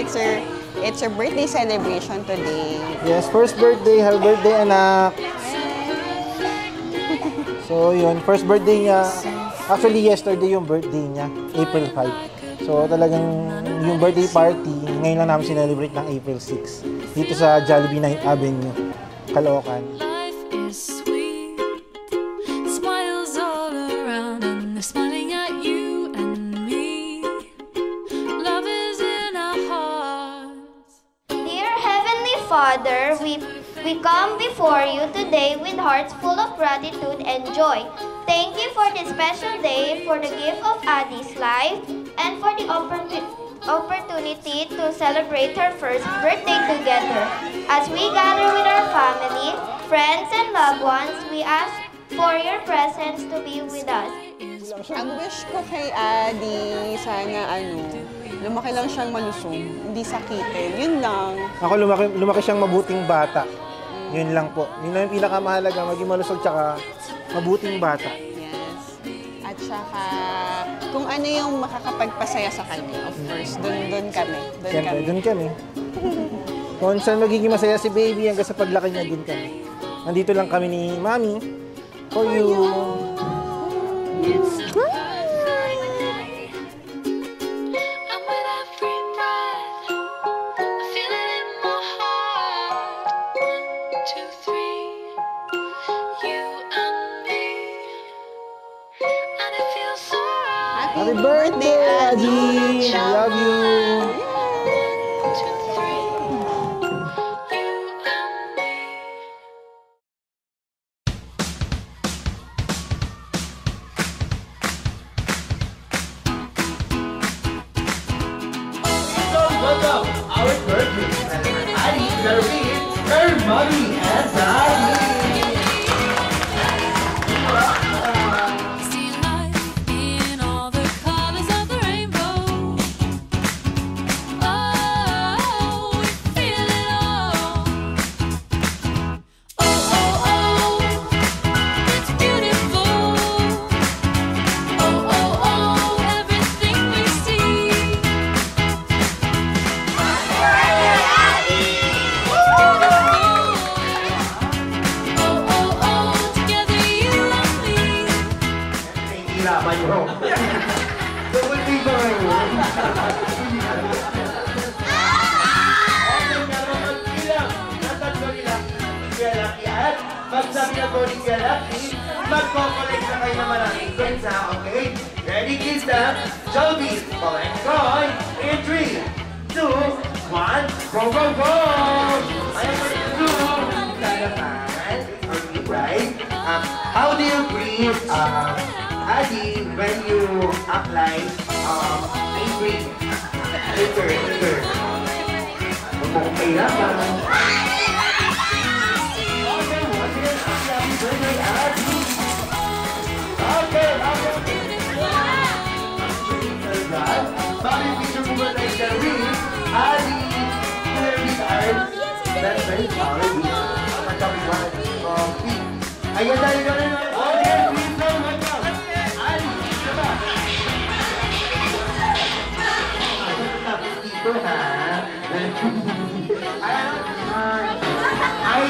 Adi. It's your birthday celebration today. Yes, first birthday. Happy birthday, anak. So, yun. First birthday niya. Actually, yesterday yung birthday niya. April 5. So, talagang yung birthday party, ngayon lang namin sinelebrate ng April 6. Dito sa Jollibee 9th Avenue, Caloocan. Father, we come before you today with hearts full of gratitude and joy. Thank you for this special day, for the gift of Adi's life, and for the opportunity to celebrate her first birthday together. As we gather with our family, friends, and loved ones, we ask for your presence to be with us. Ang wish ko kay Adi, sana lumaki lang siyang malusog, hindi sakitin. Yun lang. Ako lumaki siyang mabuting bata. Yun lang po. Yun lang yung pinakamahalaga, maging malusog tsaka mabuting bata. Yes. At saka, kung ano yung makakapagpasaya sa kanya, of course, doon kami. Siyempre, doon kami. Kung saan magiging masaya si baby, hanggang sa paglaki niya, doon kami. Nandito lang kami ni Mami for you. Happy birthday, Adi! I love you! Welcome our birthday celebrant Adi to meet her mommy and daddy. Laban mo. Double dito ngayon. Pag sabi na ko ni Galaxy, magko-collect na kayo naman ang coins ha, okay? Ready, kids na? Joby, collect coin in 3, 2, 1, go, go, go! Ayan po yung blue. Sarapan. Okay, right? How do you breathe? Adi, when you apply angry liquor. Huwag mo kong kahirapan. Okay, once again, happy birthday, Adi. Okay. Bakit picture mo ba tayo sa ring? Adi, with our best friend, Paolo. Magkakuan of feet. Ayan tayo na rin. Okay, please go, welcome. Dito ha. Ay,